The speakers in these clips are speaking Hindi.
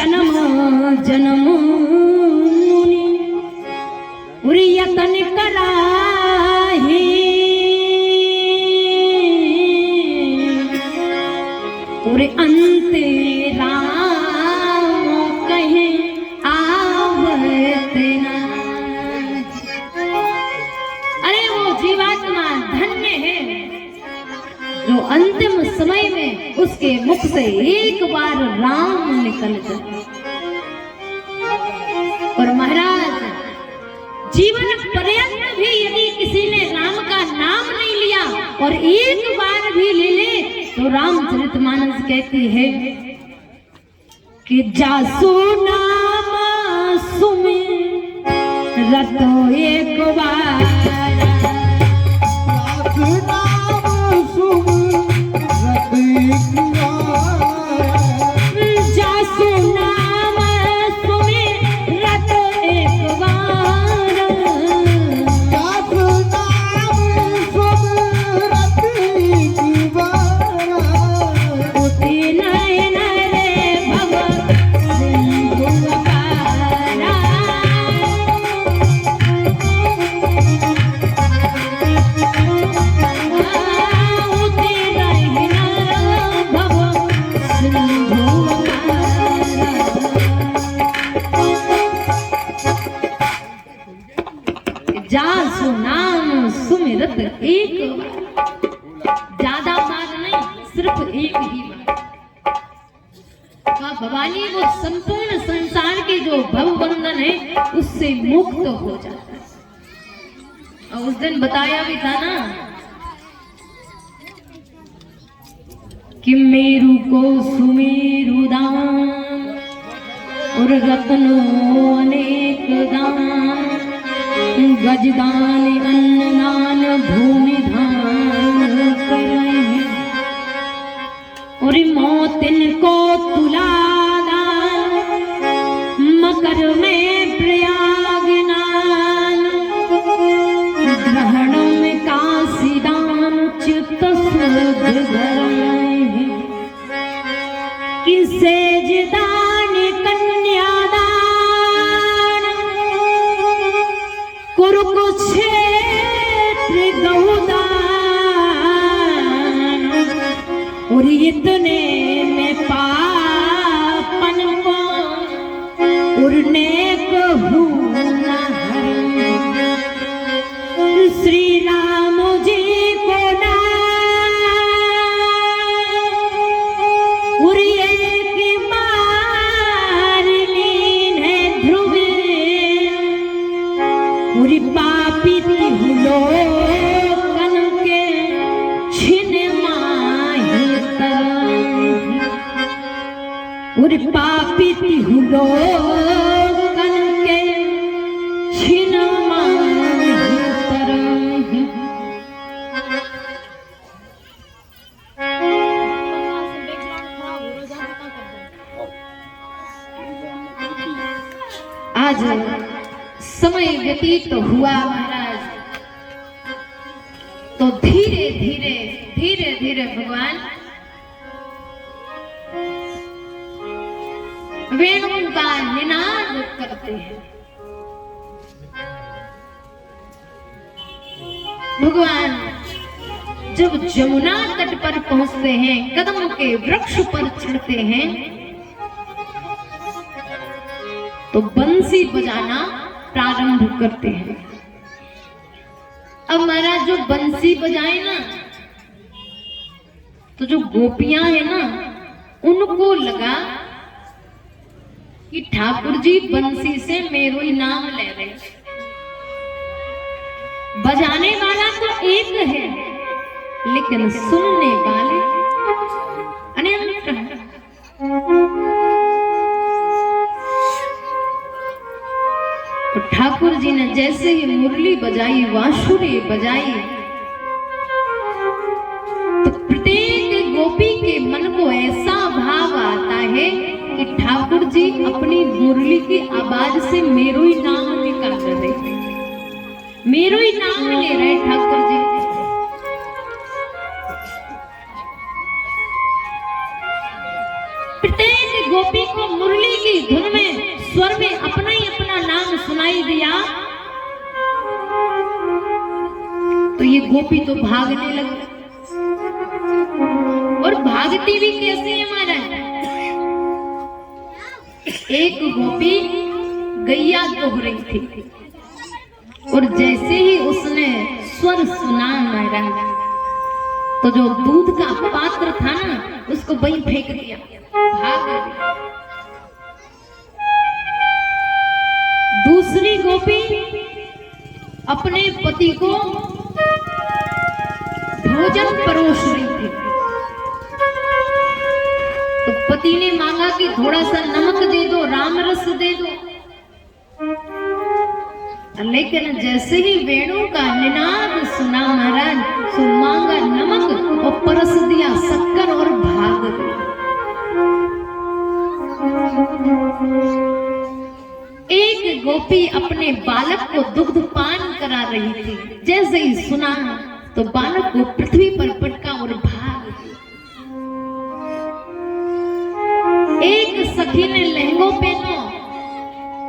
जन्म जन्म मुनि यतन कराही और अंत राम कहे आवत ना। अरे वो जीवात्मा धन्य है जो अंतिम समय में उसके मुख से एक बार राम निकल जाए। और महाराज जीवन पर्यंत भी यदि किसी ने राम का नाम नहीं लिया और एक बार भी ले ले तो रामचरितमानस कहती है कि जासु नाम सुमिरत एक बार जासु नाम सुमिरत एक बार, ज्यादा बार नहीं, सिर्फ एक ही बार। भवानी वो संपूर्ण संसार के जो भव बंधन है उससे मुक्त हो जाता है। और उस दिन बताया भी था ना कि मेरु को सुमेरु दान और रत्नों अनेक दान, गजदान अन्नदान भूमि धान करे और मौतिन को तुलादान मकर में प्रयाग नान, ग्रहण में काशीदान चित्त शुद्ध धरे किसे जिदान कन्यादान कुरुक्षेत्र गौदान और इतने में पापन को उड़ने को भूना श्री राम जी को पापी लोकन के छिन माही उर पापी लोकन के छिन माही आज समय व्यतीत तो हुआ महाराज, तो धीरे धीरे धीरे धीरे भगवान वेणु का निनाद करते हैं। भगवान जब जमुना तट पर पहुंचते हैं, कदम के वृक्ष पर चढ़ते हैं, तो बंसी बजाना प्रारंभ करते हैं। अब महाराज जो बंसी बजाए ना, तो जो गोपियां है ना, उनको लगा कि ठाकुर जी बंसी से मेरो ही नाम ले रहे। बजाने वाला तो एक है, लेकिन सुनने वाले अनंत हैं। तो ठाकुर जी ने जैसे ही मुरली बजाई, वांसुरी बजाई, तो प्रत्येक गोपी के मन को ऐसा भाव आता है कि ठाकुर जी अपनी मुरली की आवाज से मेरो ही नाम निकाल रहे, मेरो ही नाम ले रहे ठाकुर जी। प्रत्येक गोपी को मुरली मुरली की धुन में स्वर में अपना ही अपना नाम सुनाई दिया तो ये गोपी तो भागने लगी। और भागती भी कैसे है महाराज? एक गोपी गैया दोह रही थी और जैसे ही उसने स्वर सुना महाराज तो जो दूध का पात्र था ना उसको वहीं फेंक दिया, भाग गई। दूसरी गोपी अपने पति को भोजन परोस रही थी तो पति ने मांगा कि थोड़ा सा नमक दे दो, राम रस दे दो, लेकिन जैसे ही वेणु का निनाद सुना महाराज सो मांगा नमक और परस दिया शक्कर और भाग गई। एक गोपी अपने बालक को दुग्ध पान करा रही थी, जैसे ही सुना तो बालक को पृथ्वी पर पटका और भाग गई। एक सखी ने लहंगो पहनो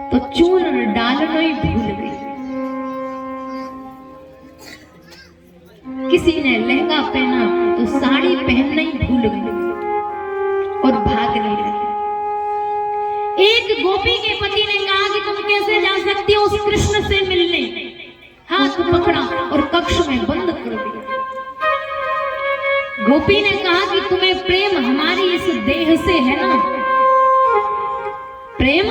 तो चूर्ण डालना ही भूल गई। किसी ने लहंगा पहना तो साड़ी पहनना ही भूल गई और भागने लगी। एक गोपी के पति ने कहा कि तुम कैसे जा सकती हो उस कृष्ण से मिलने, हाथ पकड़ा और कक्ष में बंद कर दिया। गोपी ने कहा कि तुम्हें प्रेम हमारी इस देह से है ना? प्रेम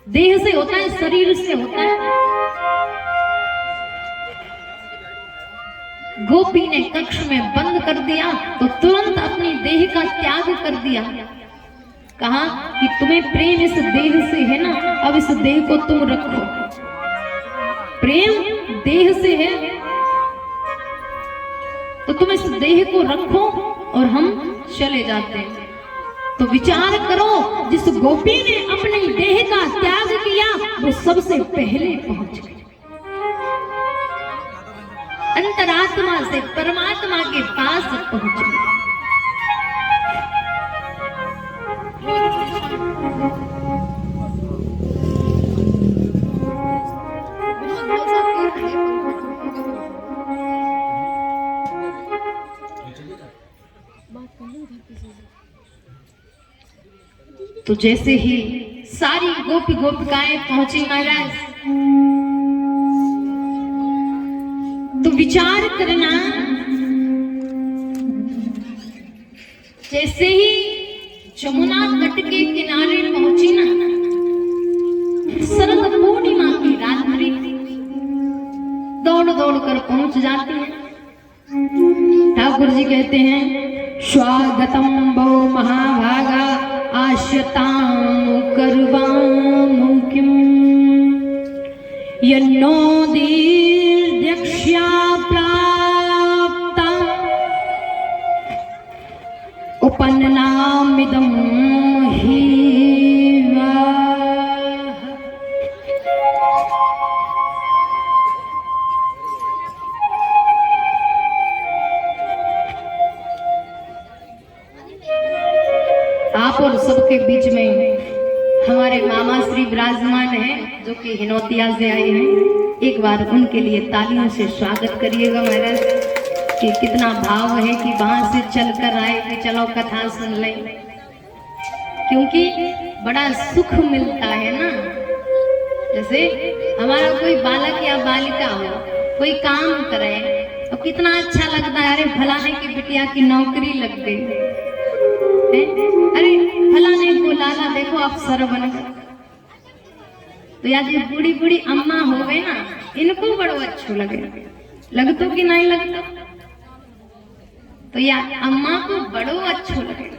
देह से होता है, शरीर से होता है। गोपी ने कक्ष में बंद कर दिया तो तुरंत अपनी देह का त्याग कर दिया। कहा कि तुम्हें प्रेम इस देह से है ना, अब इस देह को तुम रखो। प्रेम देह से है तो तुम इस देह को रखो और हम चले जाते हैं। तो विचार करो, जिस गोपी ने अपनी देह का त्याग किया वो सबसे पहले पहुंच गई, अंतरात्मा से परमात्मा के पास पहुंच गई। तो जैसे ही सारी गोपी गोपिकाएं पहुंची महाराज तो विचार करना, जैसे ही जमुना तट के किनारे पहुंची ना, शरद पूर्णिमा की रात्रि दौड़ दौड़ कर पहुंच जाती है। ठाकुर जी कहते हैं स्वागतम वो महाभागा आश्यतां करवाम किम यन्नो दीर्घक्ष्या प्राप्ता उपन्नामिदं हि आप और सबके बीच में हमारे मामा श्री विराजमान हैं जो कि हिनौतिया से आए हैं। एक बार उनके लिए तालियों से स्वागत करिएगा महाराज कि कितना भाव है कि वहां से चलकर आए कि चलो कथा सुन लें, क्योंकि बड़ा सुख मिलता है ना। जैसे हमारा कोई बालक या बालिका हो, कोई काम करे तो कितना अच्छा लगता है, अरे फलाने की बिटिया की नौकरी लग गई, अरे फलाने को लाला देखो अफसर बन गए। तो यार ये बूढ़ी बूढ़ी अम्मा हो गए ना, इनको बड़ो अच्छो लगे, लगतो कि नहीं लगता? तो यार अम्मा को बड़ो अच्छो लगे।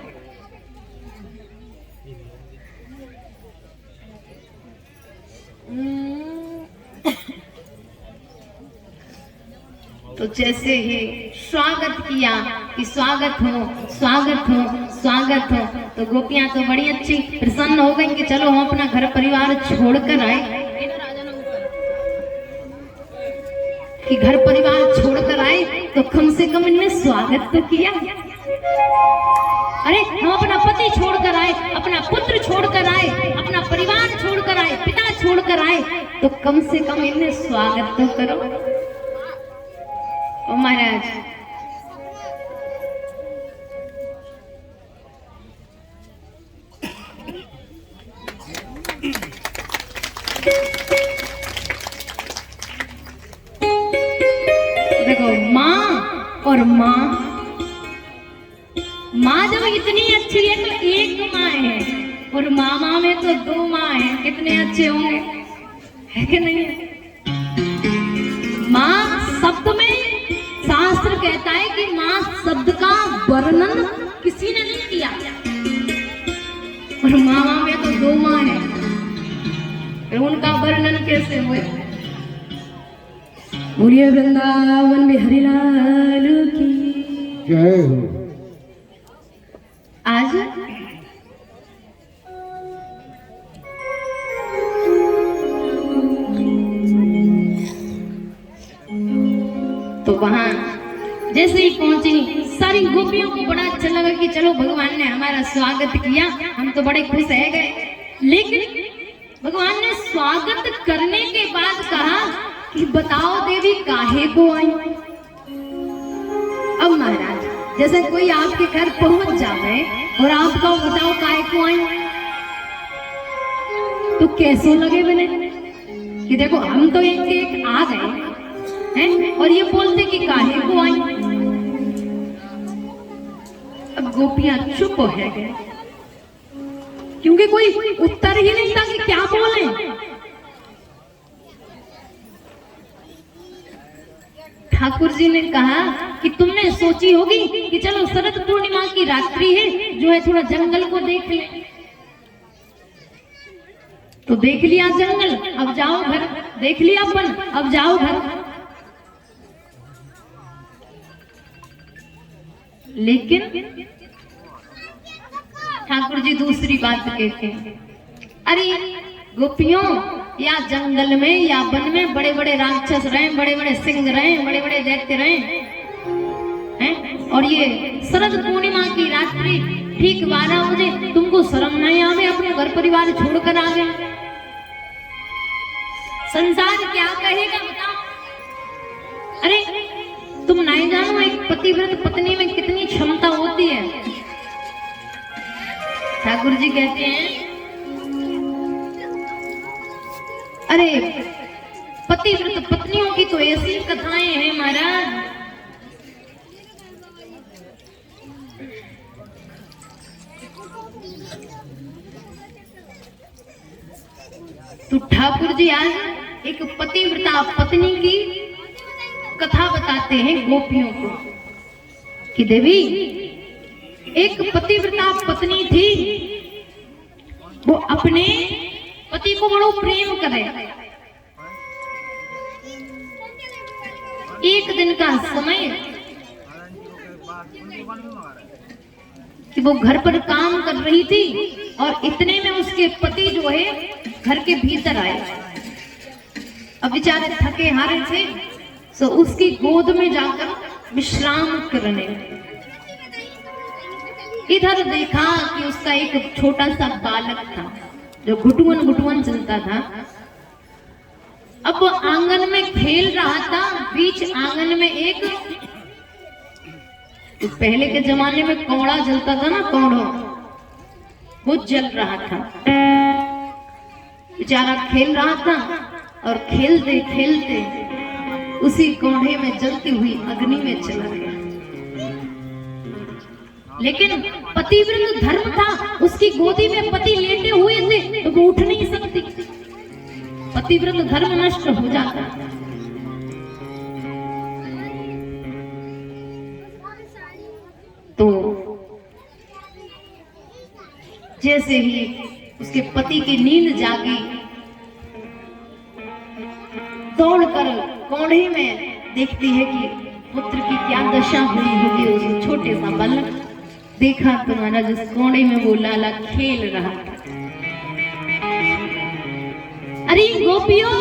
तो जैसे ही स्वागत किया कि स्वागत हो स्वागत हो स्वागत हो, तो गोपियां तो बड़ी अच्छी प्रसन्न हो गई कि चलो हम अपना घर परिवार छोड़कर आए, कि घर परिवार छोड़कर आए तो कम से कम इनने स्वागत तो किया। अरे हम अपना पति छोड़कर आए, अपना पुत्र छोड़कर आए, अपना परिवार छोड़कर आए, पिता छोड़कर आए, तो कम से कम इन्हें स्वागत तो करो। ओ महाराज, देखो माँ और माँ जब इतनी अच्छी है तो एक माँ है, और मामा में तो दो माँ है, कितने अच्छे होंगे, है कि नहीं? माँ शब्द में शास्त्र कहता है कि माँ शब्द का वर्णन किसी ने नहीं किया, और मामा में तो दो माँ है, उनका वर्णन कैसे हुए? बोलिए वृंदावन बिहारी लाल की जय हो। आज तो वहां जैसे ही पहुंची, सारी गोपियों को बड़ा अच्छा लगा कि चलो भगवान ने हमारा स्वागत किया, हम तो बड़े खुश रह गए। लेकिन भगवान ने स्वागत करने के बाद कहा कि बताओ देवी काहे को आई? अब महाराज, जैसे कोई आपके घर पहुंच जाए और आपका बताओ काहे को आई, तो कैसे लगे बने कि देखो हम तो एक एक आ गए हैं और ये बोलते कि काहे को आई। अब गोपियां चुप है गए, क्योंकि कोई उत्तर ही नहीं था कि क्या बोले। ठाकुर जी ने कहा कि तुमने सोची होगी कि चलो शरद पूर्णिमा की रात्रि है, जो है थोड़ा जंगल को देख ले। तो देख लिया जंगल, अब जाओ घर, देख लिया अपन, अब जाओ घर। लेकिन ठाकुर जी दूसरी बात कहते हैं, अरे गोपियों, या जंगल में या वन में बड़े बड़े राक्षस रहे, बड़े बड़े सिंह रहे, बड़े बड़े दैत्य रहे हैं, और ये शरद पूर्णिमा की रात्रि ठीक 12 बजे तुमको शर्म नहीं आवे, अपने घर परिवार छोड़कर आ गए। संसार क्या कहेगा बताओ? अरे तुम नहीं जानो एक पतिव्रत पत्नी में कितनी क्षमता होती है। ठाकुर जी कहते हैं, अरे पतिव्रत पत्नियों की तो ऐसी कथाएं हैं महाराज। तो ठाकुर जी आज एक पतिव्रता पत्नी की कथा बताते हैं गोपियों को कि देवी, एक पतिव्रता पत्नी थी, वो अपने पति को बड़ो प्रेम करे। एक दिन का समय कि वो घर पर काम कर रही थी, और इतने में उसके पति जो है घर के भीतर आए। अब बेचारे थके हारे थे, तो उसकी गोद में जाकर विश्राम करने। इधर देखा कि उसका एक छोटा सा बालक था जो घुटुअन घुटुअन चलता था। अब वो आंगन में खेल रहा था, बीच आंगन में एक, तो पहले के जमाने में कौड़ा जलता था ना, कौड़ो, वो जल रहा था। बेचारा खेल रहा था, और खेलते खेलते उसी कौड़े में जलती हुई अग्नि में चला गया। लेकिन पतिव्रत धर्म था, उसकी गोदी में पति लेटे हुए थे, तो वो उठ नहीं सकती, पतिव्रत धर्म नष्ट हो जाता। तो जैसे ही उसके पति की नींद जागी, दौड़कर कोढ़े में देखती है कि पुत्र की क्या दशा हुई होगी। उस छोटे सा बालक देखा तो महाराज जिस कोने में वो लाला खेल रहा था। अरे गोपियों,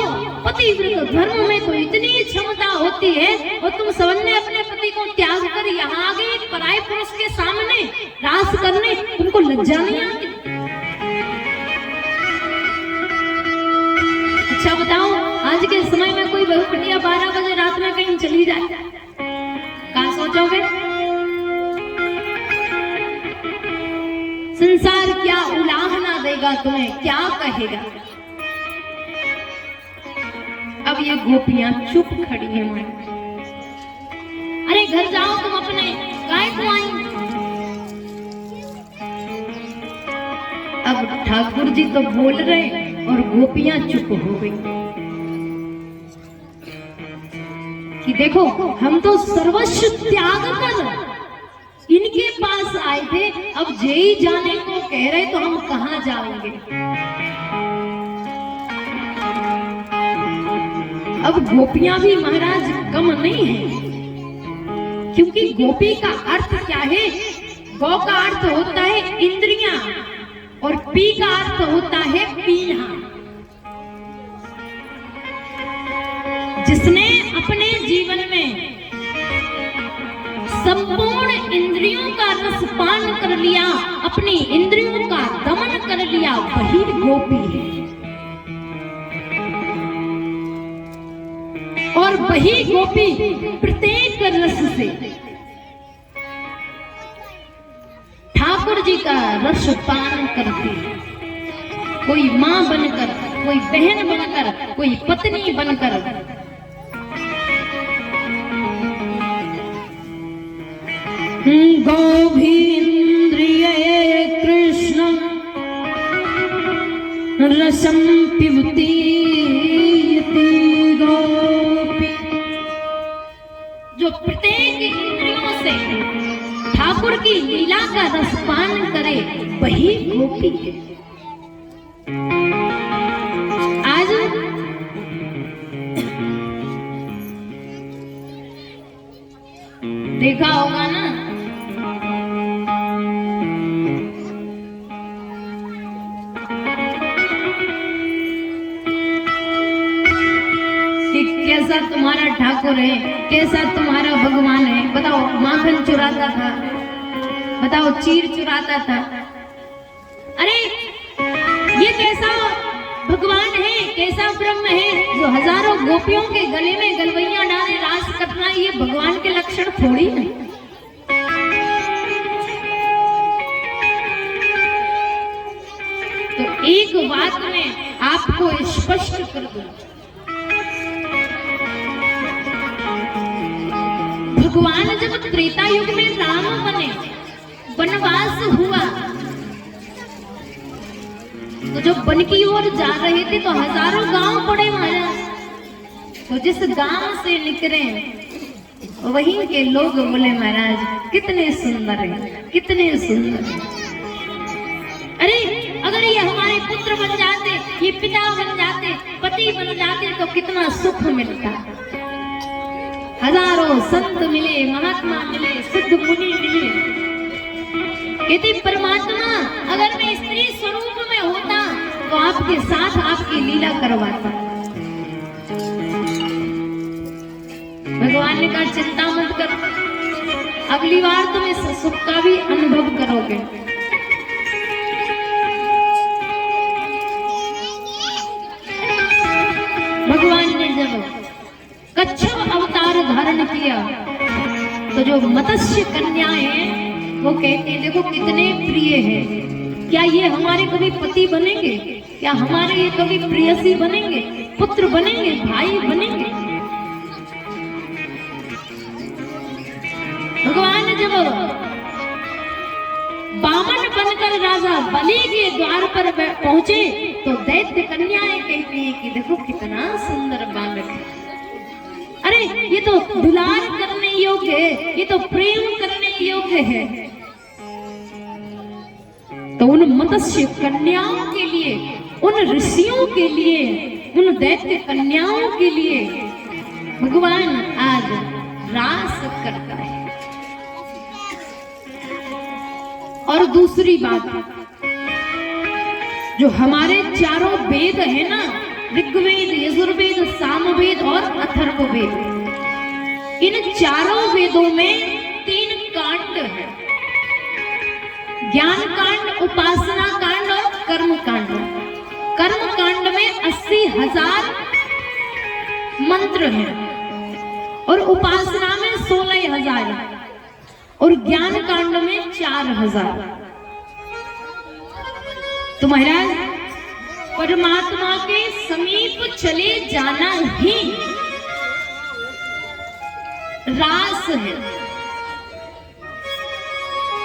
पतिव्रत धर्म में तो इतनी क्षमता होती है और तुम सबने अपने पति को त्याग कर यहाँ आ गए पराये पुरुष के सामने रास करने, तुमको लज्जा नहीं आती? अच्छा बताओ, आज के समय में कोई बहुपटिया 12 बजे रात में कहीं चली जाए, क्या सोचोगे? संसार क्या उलाहना देगा तुम्हें, क्या कहेगा? अब ये गोपियां चुप खड़ी हैं मां। अरे घर जाओ तुम अपने, काय को आई? अब ठाकुर जी तो बोल रहे और गोपियां चुप हो गई कि देखो हम तो सर्वस्व त्याग कर इनके पास आए थे, अब जे ही जाने को कह रहे तो हम कहां जाएंगे? अब गोपियां भी महाराज कम नहीं है, क्योंकि गोपी का अर्थ क्या है? गौ का अर्थ होता है इंद्रियां और पी का अर्थ होता है पीना। जिसने अपने जीवन में संपूर्ण इंद्रियों का रसपान कर लिया, अपनी इंद्रियों का दमन कर लिया, वही गोपी है। और वही गोपी प्रत्येक रस से ठाकुर जी का रस पान करती है। कोई मां बनकर, कोई बहन बनकर, कोई पत्नी बनकर। गोभीन्द्रिय कृष्ण रसम पिबती गोपी। जो प्रत्येक इंद्रियों से ठाकुर की लीला का रसपान करे वही गोपी है। आज देखा होगा ना, कैसा तुम्हारा ठाकुर है, कैसा तुम्हारा भगवान है। बताओ, माखन चुराता था, बताओ चीर चुराता था। अरे ये कैसा भगवान है, कैसा ब्रह्म है जो हजारों गोपियों के गले में गलवैया डाले रास करना, ये भगवान के लक्षण थोड़ी नहीं। तो एक बात में आपको स्पष्ट कर दूं, भगवान जब त्रेता युग में राम बने, वनवास हुआ, तो जब वन की ओर जा रहे थे तो हजारों गांव पड़े महाराज। तो जिस गांव से निकले वहीं के लोग बोले महाराज कितने सुंदर है, कितने सुंदर है। अरे अगर ये हमारे पुत्र बन जाते, ये पिता बन जाते, पति बन जाते तो कितना सुख मिलता। हजारों संत मिले, महात्मा मिले, सिद्ध मुनि मिले। कहते परमात्मा अगर मैं स्त्री स्वरूप में होता तो आपके साथ आपकी लीला करवाता। भगवान ने कहा चिंता मत कर, अगली बार तुम इस सुख का भी अनुभव करोगे। भगवान ने जब कच्छप अवतार धारण किया तो जो मत्स्य कन्याएं हैं वो कहती है देखो कितने प्रिय हैं, क्या ये हमारे कभी पति बनेंगे, क्या हमारे ये कभी प्रियसी बनेंगे, पुत्र बनेंगे, भाई बनेंगे। भगवान जब बामन बनकर राजा बलि के द्वार पर पहुंचे तो दैत्य कन्याएं कहती हैं कि देखो कितना सुंदर बालक है। अरे ये तो दुलार करने योग्य है, ये तो प्रेम करने योग्य है। तो उन मत्स्य कन्याओं के लिए, उन ऋषियों के लिए, उन दैत्य कन्याओं के लिए भगवान आज रास करता है। और दूसरी बात, जो हमारे चारों वेद है ना, ऋग्वेद, यजुर्वेद, सामवेद और अथर्ववेद। इन चारों वेदों में 3 कांड है, ज्ञान कांड, उपासना कांड और कर्म कांड। कर्म कांड में 80,000 मंत्र हैं और उपासना में 16,000 और ज्ञान कांड में 4,000। तो महाराज परमात्मा के समीप चले जाना ही रास है।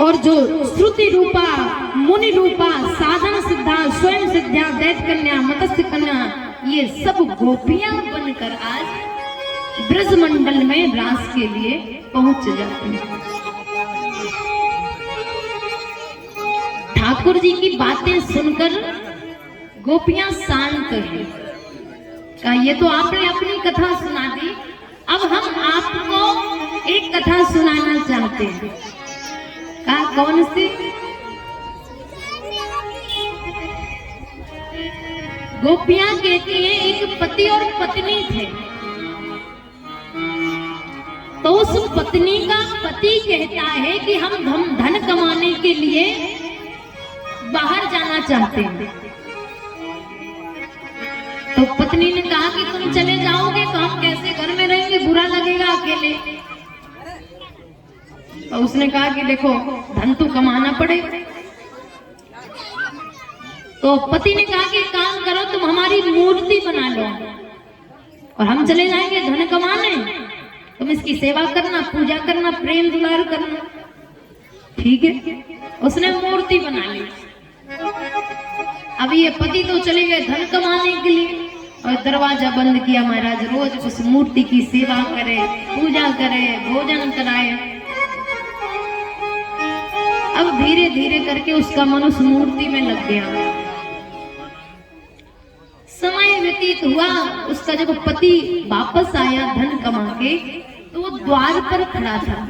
और जो श्रुति रूपा, मुनि रूपा, साधन सिद्धा, स्वयं सिद्धा, दैत कन्या, मत्स्य कन्या, ये सब गोपियां बनकर आज ब्रजमंडल में रास के लिए पहुंच जाती हैं। ठाकुर जी की बातें सुनकर गोपियां शांत हैं। कहा ये तो आपने अपनी कथा सुना दी, अब हम आपको एक कथा सुनाना चाहते हैं। कहा कौन सी? गोपियां कहती हैं एक पति और पत्नी थे, तो उस पत्नी का पति कहता है कि हम धन कमाने के लिए बाहर जाना चाहते हैं। तो पत्नी ने कहा कि तुम चले जाओगे तो हम कैसे घर में रहेंगे, बुरा लगेगा अकेले। तो उसने कहा कि देखो धन तो कमाना पड़ेगा। तो पति ने कहा कि काम करो, तुम हमारी मूर्ति बना लो और हम चले जाएंगे धन कमाने, तुम इसकी सेवा करना, पूजा करना, प्रेम दुलार करना। ठीक है, उसने मूर्ति बना ली। अब ये पति तो चले गए धन कमाने के लिए और दरवाजा बंद किया। महाराज रोज उस मूर्ति की सेवा करे, पूजा करे, भोजन कराए। अब धीरे धीरे करके उसका मन उस मूर्ति में लग गया। समय व्यतीत हुआ, उसका जब पति वापस आया धन कमा के, तो वो द्वार पर खड़ा था।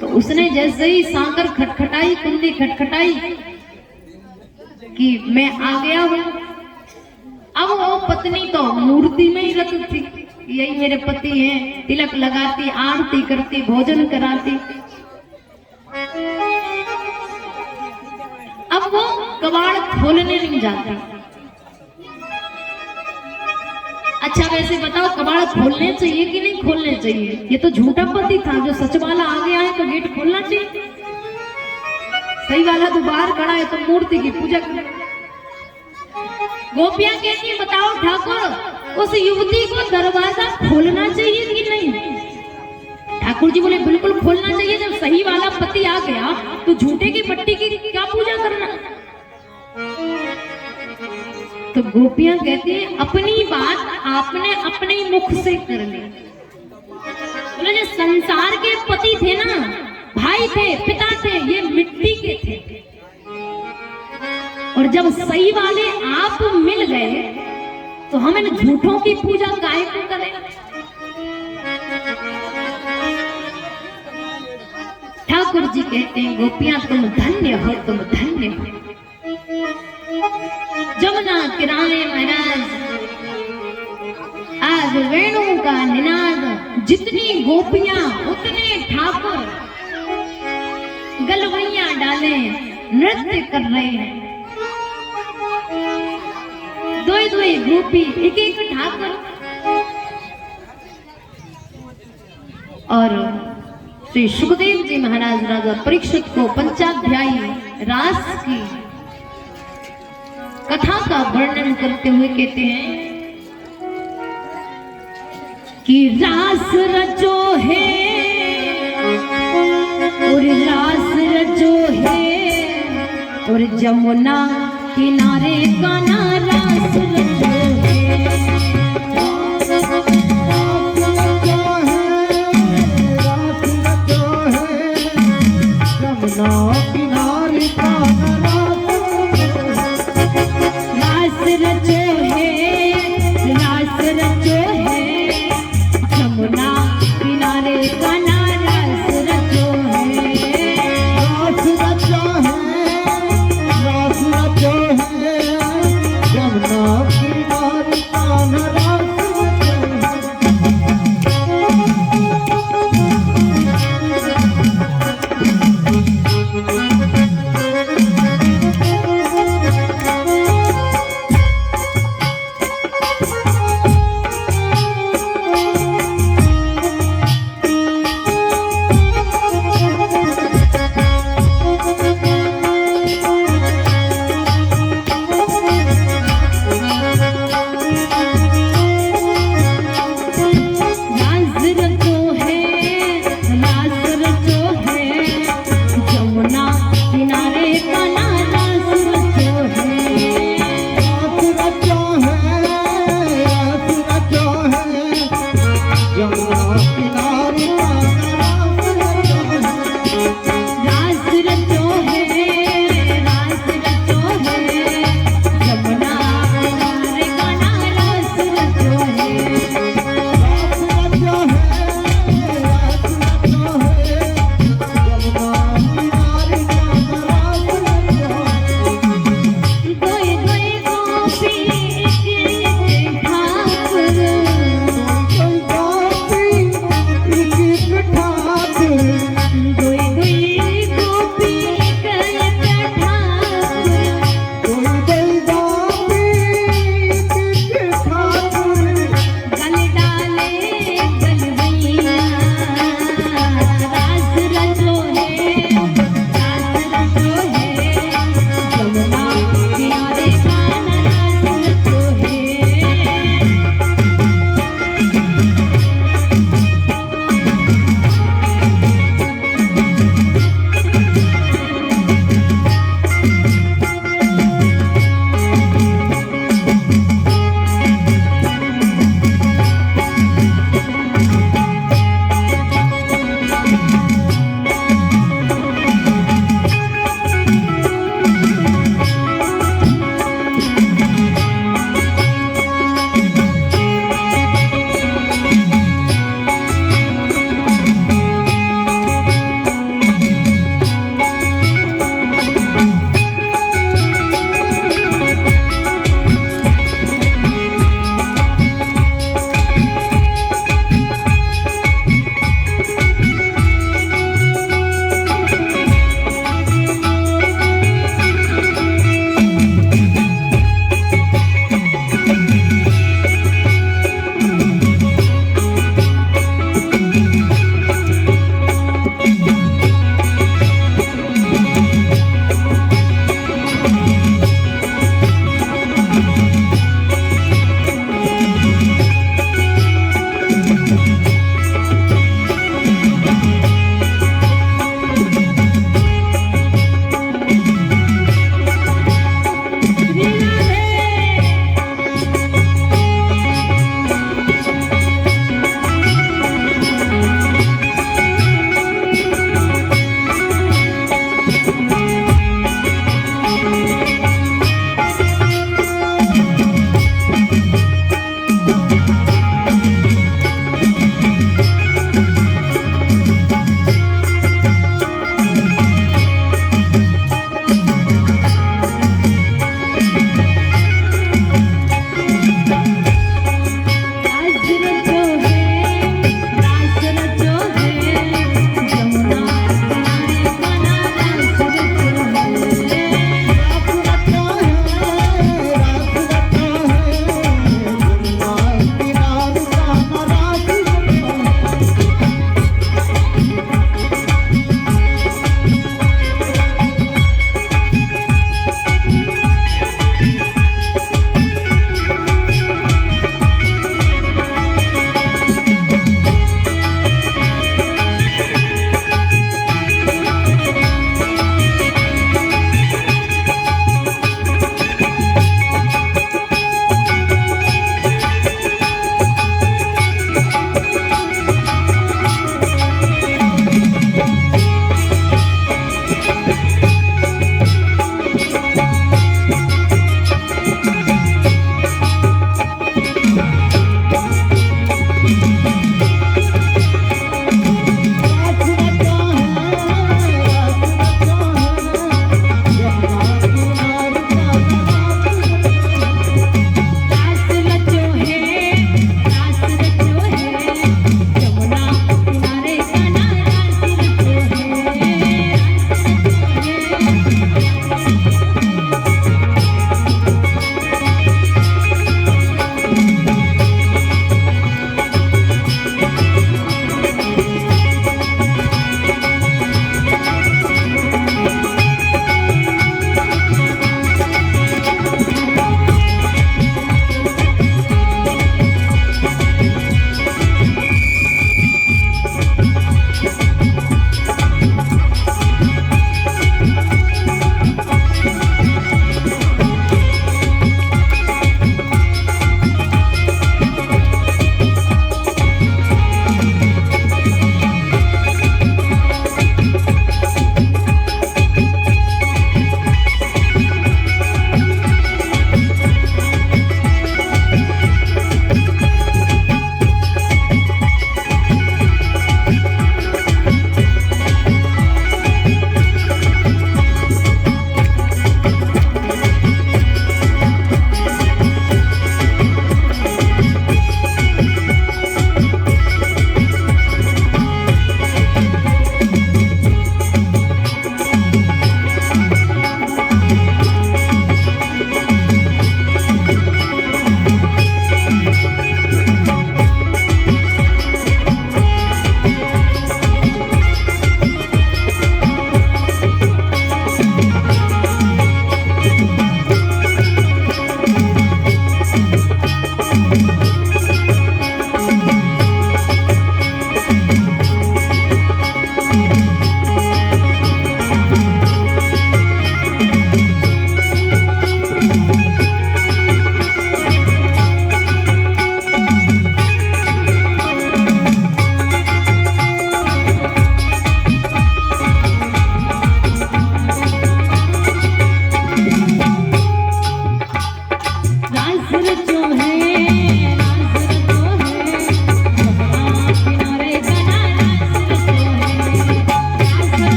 तो उसने जैसे ही सांकर खटखटाई, कुंडी खटखटाई कि मैं आ गया हूं। अब वो पत्नी तो मूर्ति में ही रत थी, यही मेरे पति हैं, तिलक लगाती, आरती करती, भोजन कराती। अब वो कबाड़ खोलने नहीं जाती। अच्छा वैसे बताओ, कबाड़ खोलने चाहिए कि नहीं खोलने चाहिए? ये तो झूठा पति था, जो सच वाला आ गया है तो गेट खोलना चाहिए। सही वाला तो बाहर खड़ा है तो मूर्ति की पूजा कर। गोपियां कहती है बताओ ठाकुर, उस युवती को दरवाजा खोलना चाहिए कि नहीं? ठाकुर जी बोले बिल्कुल खोलना चाहिए। जब सही वाला पति आ गया तो झूठे की पट्टी की क्या पूजा करना। तो गोपियां कहती है अपनी बात आपने अपने मुख से कर ली। बोले जो संसार के पति थे ना, भाई थे, पिता थे, ये मिट्टी के थे। और जब सही वाले आप मिल गए तो हम इन झूठों की पूजा काहे को करें? ठाकुर जी कहते हैं गोपियां तुम धन्य हो, तुम धन्य हो। जमुना किनारे महाराज आज वेणु का निनाद, जितनी गोपियां उतने ठाकुर गलवैया डाले नृत्य कर रहे हैं। दो गोपी, एक एक ठाकुर। और श्री सुखदेव जी महाराज राजा परीक्षित को पंचाध्यायी रास की कथा का वर्णन करते हुए कहते हैं कि रास रचो है और रास रचो है और जमुना किनारे कान्हा रास रचो है। Love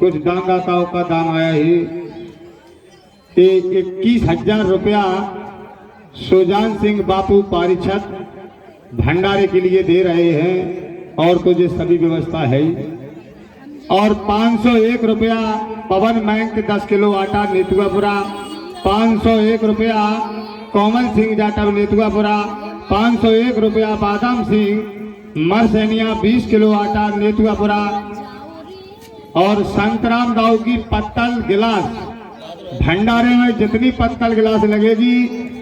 कुछ दानदाताओं का दान आया है। 21,000 रुपया सुजान सिंह बापू पारिछत भंडारे के लिए दे रहे हैं और तुझे सभी व्यवस्था है। और 501 रुपया पवन बैंक 10 किलो आटा नेतुआपुरा, 501 रुपया कोमल सिंह जाटव नेतुआपुरा, 501 रुपया बादाम सिंह मरसैनिया 20 किलो आटा नेतुआपुरा। और संतराम दाऊ की पत्तल गिलास भंडारे में जितनी पत्तल गिलास लगेगी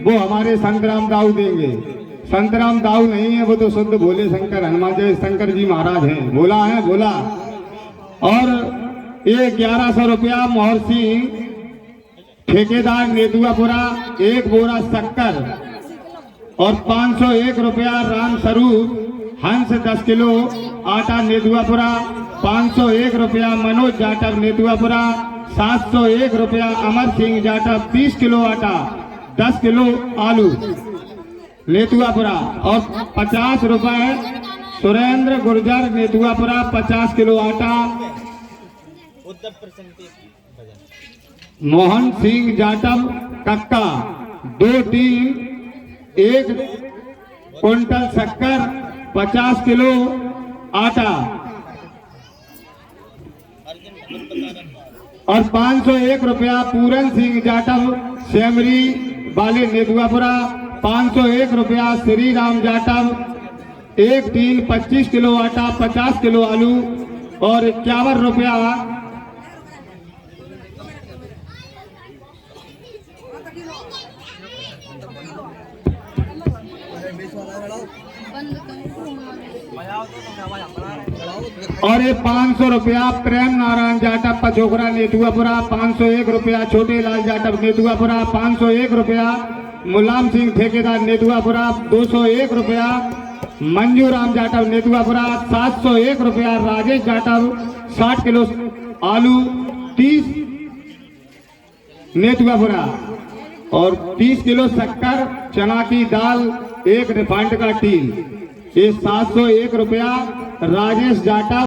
वो हमारे संतराम दाऊ देंगे। संतराम दाऊ नहीं है, वो तो शुद्ध भोले शंकर हनुमान जय शंकर जी महाराज हैं। बोला है बोला। और ये 1100 रुपया मोहर सिंह ठेकेदार नेतुआपुरा, 1 बोरा शक्कर। और 501 रुपया राम स्वरूप हंस 10 किलो आटा नेतुआपुरा, 501 रुपया मनोज जाटव नेतुआपुरा, 701 रुपया अमर सिंह जाटव 30 किलो आटा 10 किलो आलू नेतुआपुरा। और 50 रुपए सुरेंद्र गुर्जर नेतुआपुरा 50 किलो आटा। मोहन सिंह जाटव कक्का 2 टीम 1 क्विंटल शक्कर 50 किलो आटा। और 501 रुपया पूरन सिंह जाटव सेमरी वाले नेतुआपुरा, 501 रुपया श्री राम जाटव 1 टीन 25 किलो आटा 50 किलो आलू। और 51 रुपया और ये 500 रुपया प्रेम नारायण जाटव पचोकरा नेतुआपुरा, 501 रुपया छोटे लाल जाटव नेतुआपुरा, 501 रुपया मुलायम सिंह ठेकेदार नेतुआपुरा, 201 रुपया मंजू राम जाटव नेतुआपुरा, 701 रुपया राजेश जाटव 60 किलो आलू 30 नेतुआपुरा। और 30 किलो शक्कर चना की दाल 1 रिफाइंड का टीन। ये 701 रुपया राजेश जाटव